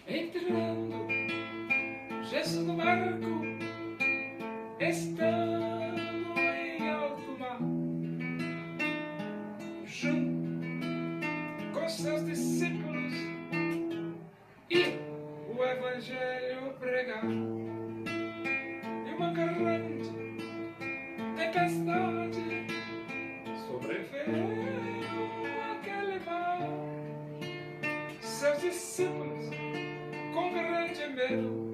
Entrando, Jesus no barco, estando em alto mar, junto com seus discípulos, e o Evangelho pregar. E uma grande tempestade sobreveio aquele mar. Seus discípulos, com grande medo,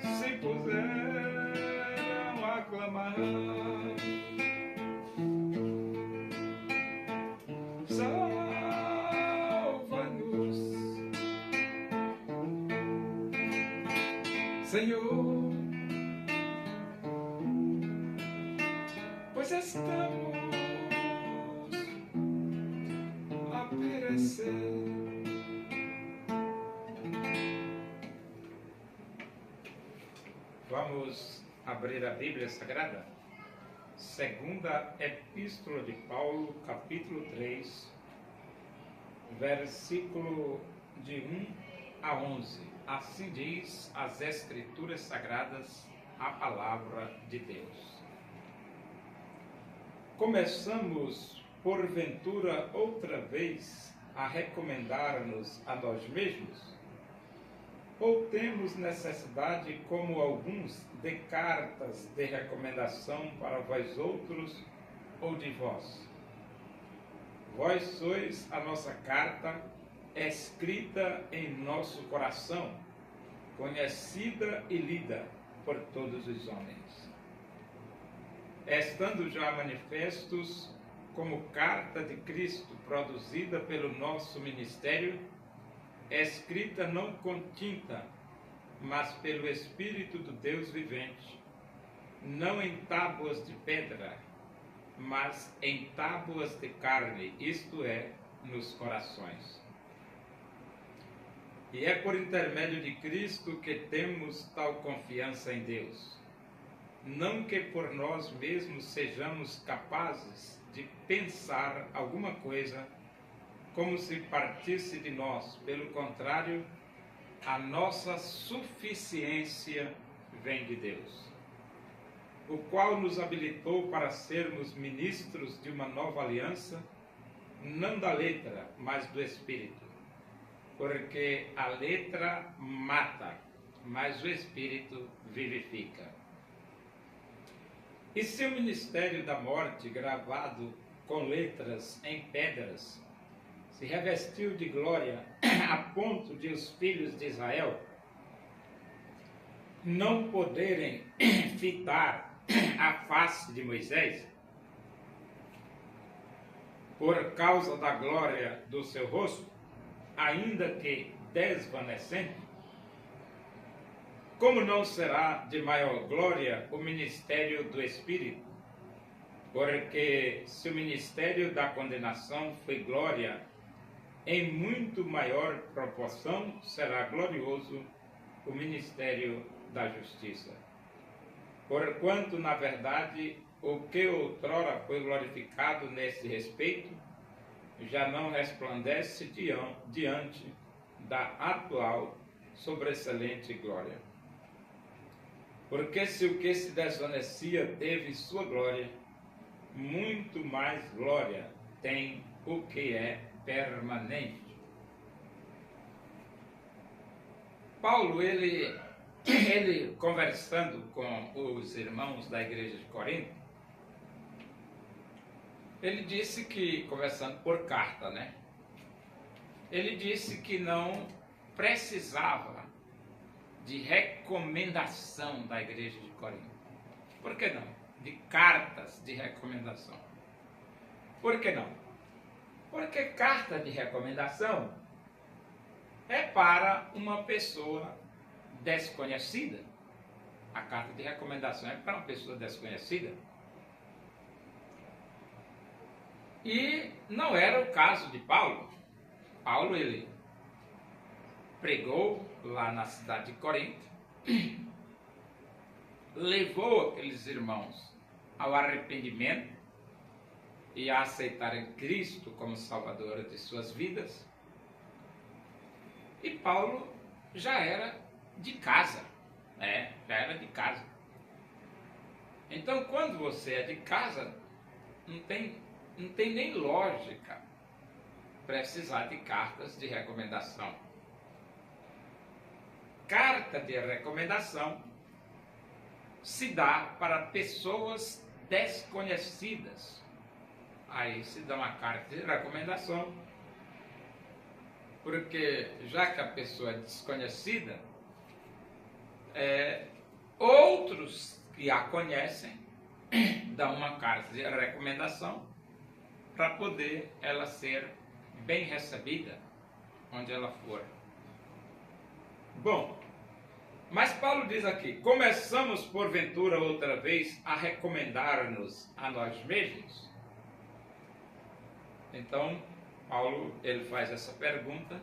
se puseram a clamar: salva-nos, Senhor, pois estamos a perecer. Vamos abrir a Bíblia Sagrada? Segunda Epístola de Paulo, capítulo 3, versículo de 1 a 11. Assim diz as Escrituras Sagradas, a palavra de Deus. Começamos, porventura, outra vez a recomendar-nos a nós mesmos? Ou temos necessidade, como alguns, de cartas de recomendação para vós outros ou de vós? Vós sois a nossa carta, escrita em nosso coração, conhecida e lida por todos os homens. Estando já manifestos como carta de Cristo, produzida pelo nosso ministério, escrita não com tinta, mas pelo Espírito do Deus vivente, não em tábuas de pedra, mas em tábuas de carne, isto é, nos corações. E é por intermédio de Cristo que temos tal confiança em Deus. Não que por nós mesmos sejamos capazes de pensar alguma coisa como se partisse de nós. Pelo contrário, a nossa suficiência vem de Deus, o qual nos habilitou para sermos ministros de uma nova aliança, não da letra, mas do Espírito. Porque a letra mata, mas o Espírito vivifica. E se o ministério da morte, gravado com letras em pedras, se revestiu de glória a ponto de os filhos de Israel não poderem fitar a face de Moisés por causa da glória do seu rosto, ainda que desvanecente, como não será de maior glória o ministério do Espírito? Porque se o ministério da condenação foi glória, em muito maior proporção será glorioso o ministério da justiça. Porquanto, na verdade, o que outrora foi glorificado nesse respeito, já não resplandece diante da atual sobreexcelente glória. Porque se o que se desvanecia teve sua glória, muito mais glória tem o que é permanente. Paulo, ele conversando com os irmãos da igreja de Corinto, ele disse que, conversando por carta, né? Ele disse que não precisava de recomendação da igreja de Corinto. Por que não? De cartas de recomendação. Por que não? Porque carta de recomendação é para uma pessoa desconhecida. A carta de recomendação é para uma pessoa desconhecida. E não era o caso de Paulo. Paulo, ele pregou lá na cidade de Corinto, levou aqueles irmãos ao arrependimento e a aceitarem Cristo como Salvador de suas vidas. E Paulo já era de casa, já era de casa. Então, quando você é de casa, não tem nem lógica precisar de cartas de recomendação. Carta de recomendação se dá para pessoas desconhecidas. Aí se dá uma carta de recomendação, porque já que a pessoa é desconhecida, outros que a conhecem dão uma carta de recomendação para poder ela ser bem recebida onde ela for. Bom, mas Paulo diz aqui: começamos porventura outra vez a recomendar-nos a nós mesmos? Então, Paulo, ele faz essa pergunta,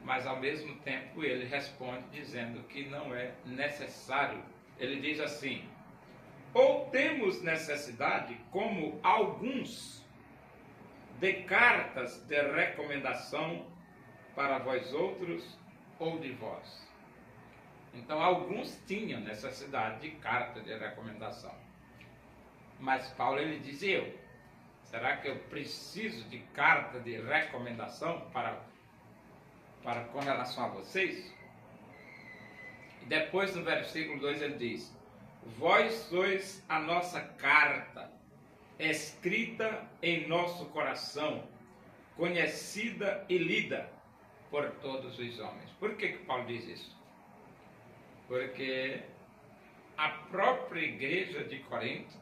mas ao mesmo tempo ele responde dizendo que não é necessário. Ele diz assim: ou temos necessidade, como alguns, de cartas de recomendação para vós outros ou de vós. Então, alguns tinham necessidade de carta de recomendação. Mas Paulo, ele diz: eu, será que eu preciso de carta de recomendação para com relação a vocês? E depois, no versículo 2, ele diz: vós sois a nossa carta, escrita em nosso coração, conhecida e lida por todos os homens. Por que Paulo diz isso? Porque a própria igreja de Corinto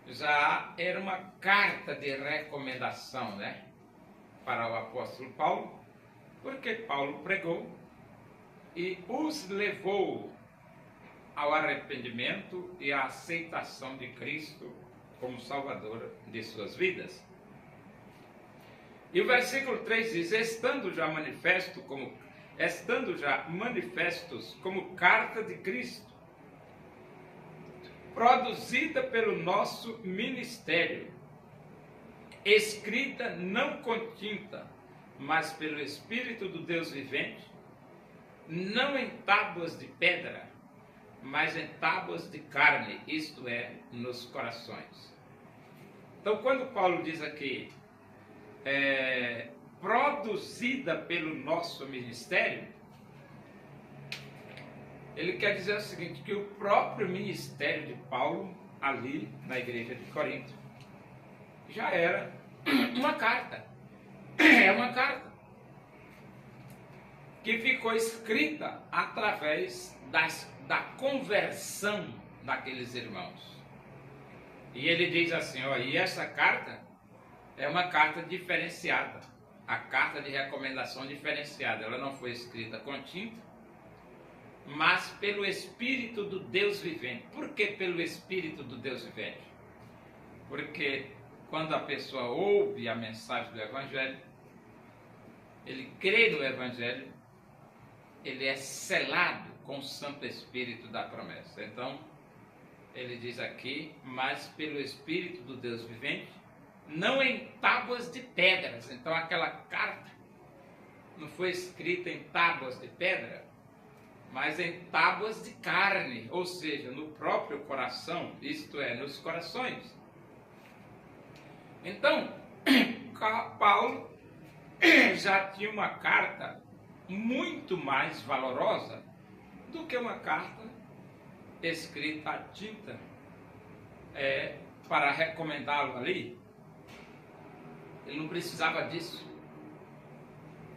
já era uma carta de recomendação, para o apóstolo Paulo, porque Paulo pregou e os levou ao arrependimento e à aceitação de Cristo como Salvador de suas vidas. E o versículo 3 diz: estando já manifestos como carta de Cristo, produzida pelo nosso ministério, escrita não com tinta, mas pelo Espírito do Deus vivente, não em tábuas de pedra, mas em tábuas de carne, isto é, nos corações. Então, quando Paulo diz aqui, produzida pelo nosso ministério, ele quer dizer o seguinte, que o próprio ministério de Paulo, ali na igreja de Corinto, já era uma carta. É uma carta que ficou escrita através da conversão daqueles irmãos. E ele diz assim, e essa carta é uma carta diferenciada, a carta de recomendação diferenciada. Ela não foi escrita com tinta, mas pelo Espírito do Deus vivente. Por que pelo Espírito do Deus vivente? Porque quando a pessoa ouve a mensagem do Evangelho, ele crê no Evangelho, ele é selado com o Santo Espírito da promessa. Então, ele diz aqui, mas pelo Espírito do Deus vivente, não em tábuas de pedras. Então, aquela carta não foi escrita em tábuas de pedra, mas em tábuas de carne, ou seja, no próprio coração, isto é, nos corações. Então, Paulo já tinha uma carta muito mais valorosa do que uma carta escrita a tinta para recomendá-lo ali. Ele não precisava disso,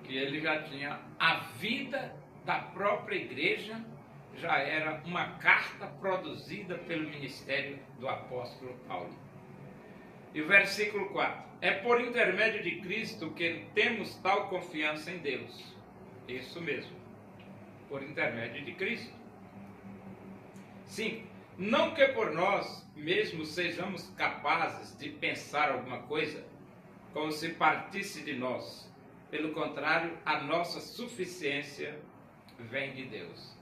que ele já tinha a vida da própria igreja, já era uma carta produzida pelo ministério do apóstolo Paulo. E o versículo 4, é por intermédio de Cristo que temos tal confiança em Deus. Isso mesmo, por intermédio de Cristo. Sim, não que por nós mesmos sejamos capazes de pensar alguma coisa, como se partisse de nós. Pelo contrário, a nossa suficiência vem de Deus.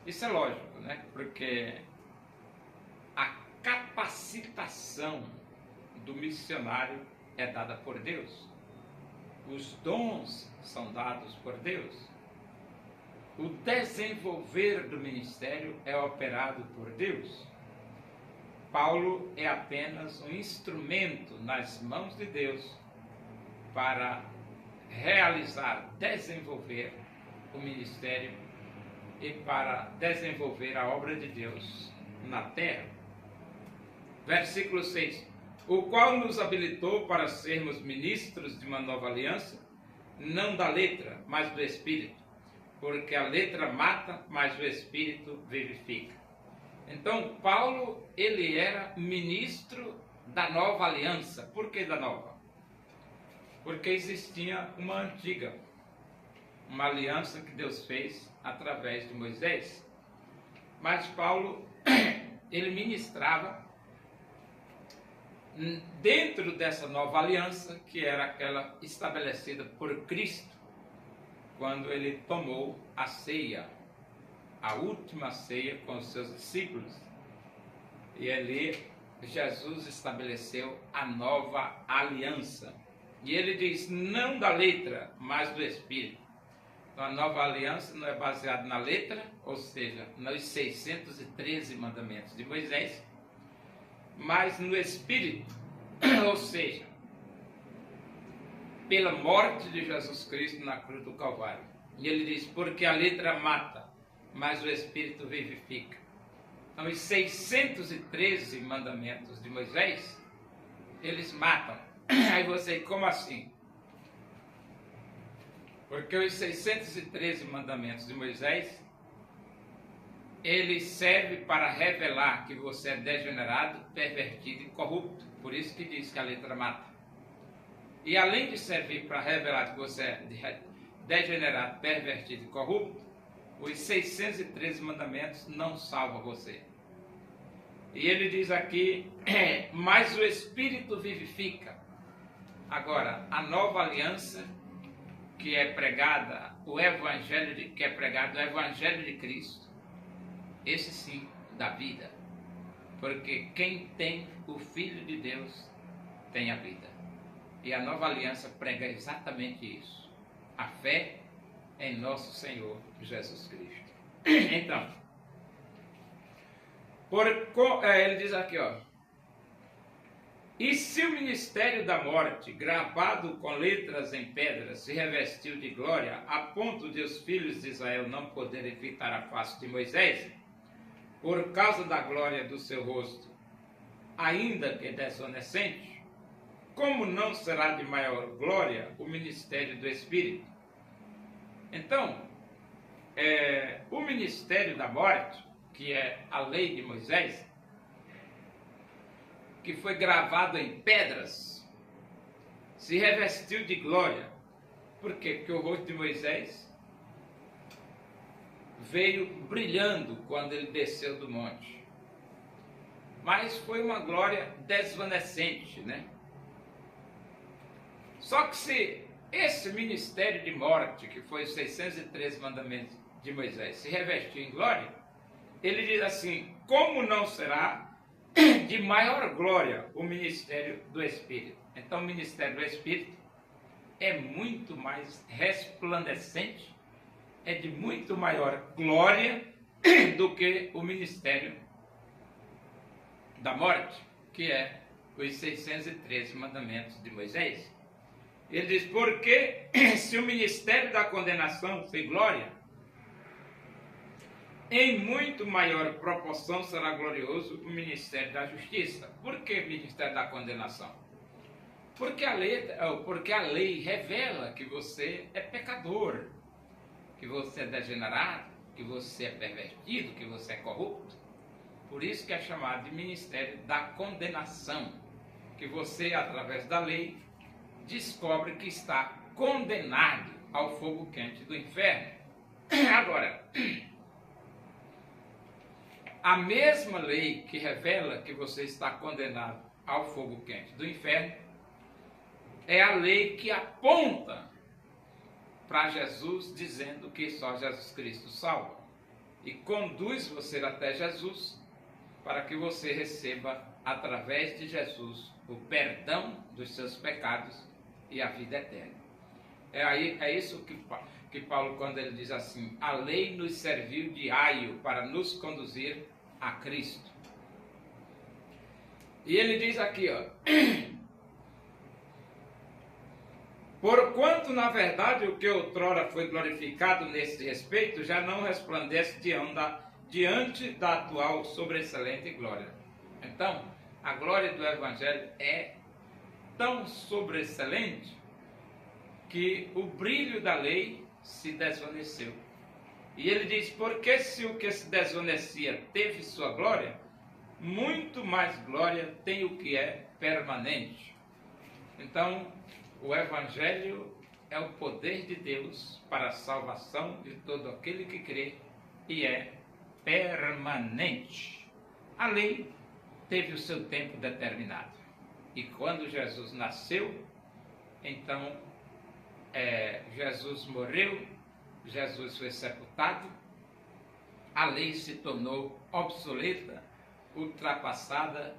Isso é lógico, porque a capacitação do missionário é dada por Deus. Os dons são dados por Deus. O desenvolver do ministério é operado por Deus. Paulo é apenas um instrumento nas mãos de Deus para realizar, desenvolver o ministério e para desenvolver a obra de Deus na terra. Versículo 6. O qual nos habilitou para sermos ministros de uma nova aliança, não da letra, mas do Espírito, porque a letra mata, mas o Espírito vivifica. Então, Paulo, ele era ministro da nova aliança. Por que da nova? Porque existia uma antiga, uma aliança que Deus fez através de Moisés. Mas Paulo, ele ministrava dentro dessa nova aliança, que era aquela estabelecida por Cristo, quando ele tomou a ceia, a última ceia com os seus discípulos. E ali Jesus estabeleceu a nova aliança. E ele diz, não da letra, mas do Espírito. Então a nova aliança não é baseada na letra, ou seja, nos 613 mandamentos de Moisés, mas no Espírito, ou seja, pela morte de Jesus Cristo na cruz do Calvário. E ele diz, porque a letra mata, mas o Espírito vivifica. Então, os 613 mandamentos de Moisés, eles matam. Aí você, como assim? Porque os 613 mandamentos de Moisés, ele serve para revelar que você é degenerado, pervertido e corrupto. Por isso que diz que a letra mata. E além de servir para revelar que você é degenerado, pervertido e corrupto, os 613 mandamentos não salvam você. E ele diz aqui, mas o Espírito vivifica. Agora, a nova aliança que é pregada, o Evangelho de Cristo, esse sim dá vida. Porque quem tem o Filho de Deus tem a vida. E a nova aliança prega exatamente isso. A fé em nosso Senhor Jesus Cristo. Então, ele diz aqui, ó. E se o ministério da morte, gravado com letras em pedras, se revestiu de glória, a ponto de os filhos de Israel não poderem fitar a face de Moisés, por causa da glória do seu rosto, ainda que desvanecente, como não será de maior glória o ministério do Espírito? Então, o ministério da morte, que é a lei de Moisés, que foi gravado em pedras, se revestiu de glória. Por quê? Porque o rosto de Moisés veio brilhando quando ele desceu do monte. Mas foi uma glória desvanecente, né? Só que se esse ministério de morte, que foi os 613 mandamentos de Moisés, se revestiu em glória, ele diz assim, como não será de maior glória o ministério do Espírito? Então o ministério do Espírito é muito mais resplandecente, é de muito maior glória do que o ministério da morte, que é os 613 mandamentos de Moisés. Ele diz, porque se o ministério da condenação foi glória, em muito maior proporção será glorioso o ministério da justiça. Por que o ministério da condenação? Porque a lei revela que você é pecador, que você é degenerado, que você é pervertido, que você é corrupto. Por isso que é chamado de ministério da condenação, que você, através da lei, descobre que está condenado ao fogo quente do inferno. Agora, a mesma lei que revela que você está condenado ao fogo quente do inferno é a lei que aponta para Jesus, dizendo que só Jesus Cristo salva e conduz você até Jesus para que você receba, através de Jesus, o perdão dos seus pecados e a vida eterna. É isso que Paulo, quando ele diz assim, a lei nos serviu de aio para nos conduzir a Cristo. E ele diz aqui, ó, porquanto, na verdade, o que outrora foi glorificado nesse respeito já não resplandece diante da atual sobreexcelente glória. Então, a glória do Evangelho é tão sobreexcelente que o brilho da lei se desvaneceu. E ele diz, porque se o que se desvanecia teve sua glória, muito mais glória tem o que é permanente. Então, o Evangelho é o poder de Deus para a salvação de todo aquele que crê e é permanente. A lei teve o seu tempo determinado. E quando Jesus nasceu, então Jesus morreu, Jesus foi sepultado, a lei se tornou obsoleta, ultrapassada,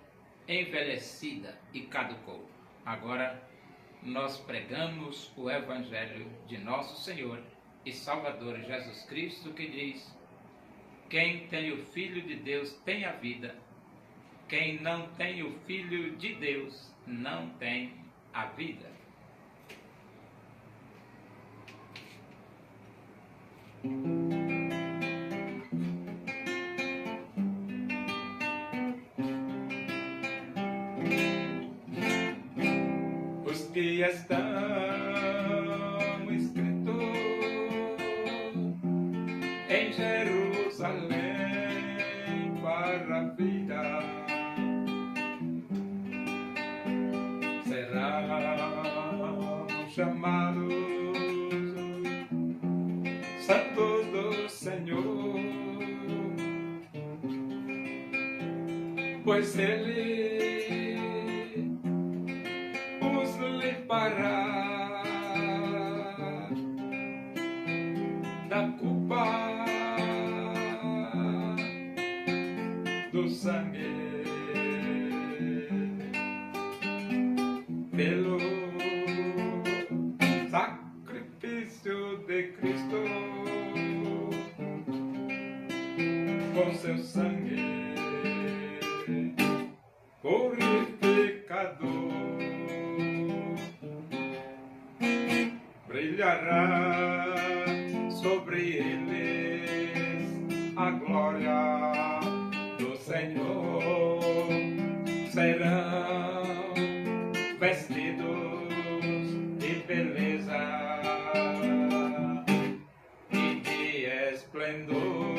envelhecida e caducou. Agora nós pregamos o Evangelho de nosso Senhor e Salvador Jesus Cristo, que diz: quem tem o Filho de Deus tem a vida, quem não tem o Filho de Deus não tem a vida. Os que estão escritos em Jerusalém para a vida serão chamados santos do Senhor, pois Ele os limpará da culpa do sangue pelo sacrifício de Cristo, com seu sangue purificador, brilhará sobre eles a glória do Senhor, serão vestidos de beleza e de esplendor,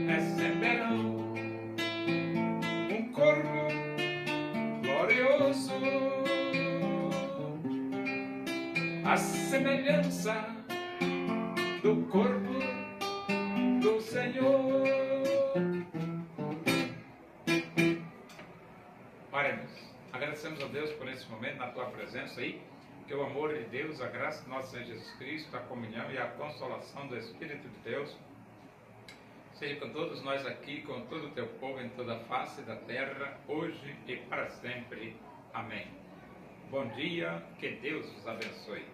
receberão um corpo glorioso, a semelhança do corpo do Senhor. Oremos. Agradecemos a Deus por esse momento, na tua presença aí, que o amor de Deus, a graça do nosso Senhor Jesus Cristo, a comunhão e a consolação do Espírito de Deus seja com todos nós aqui, com todo o teu povo em toda a face da terra, hoje e para sempre. Amém. Bom dia, que Deus os abençoe.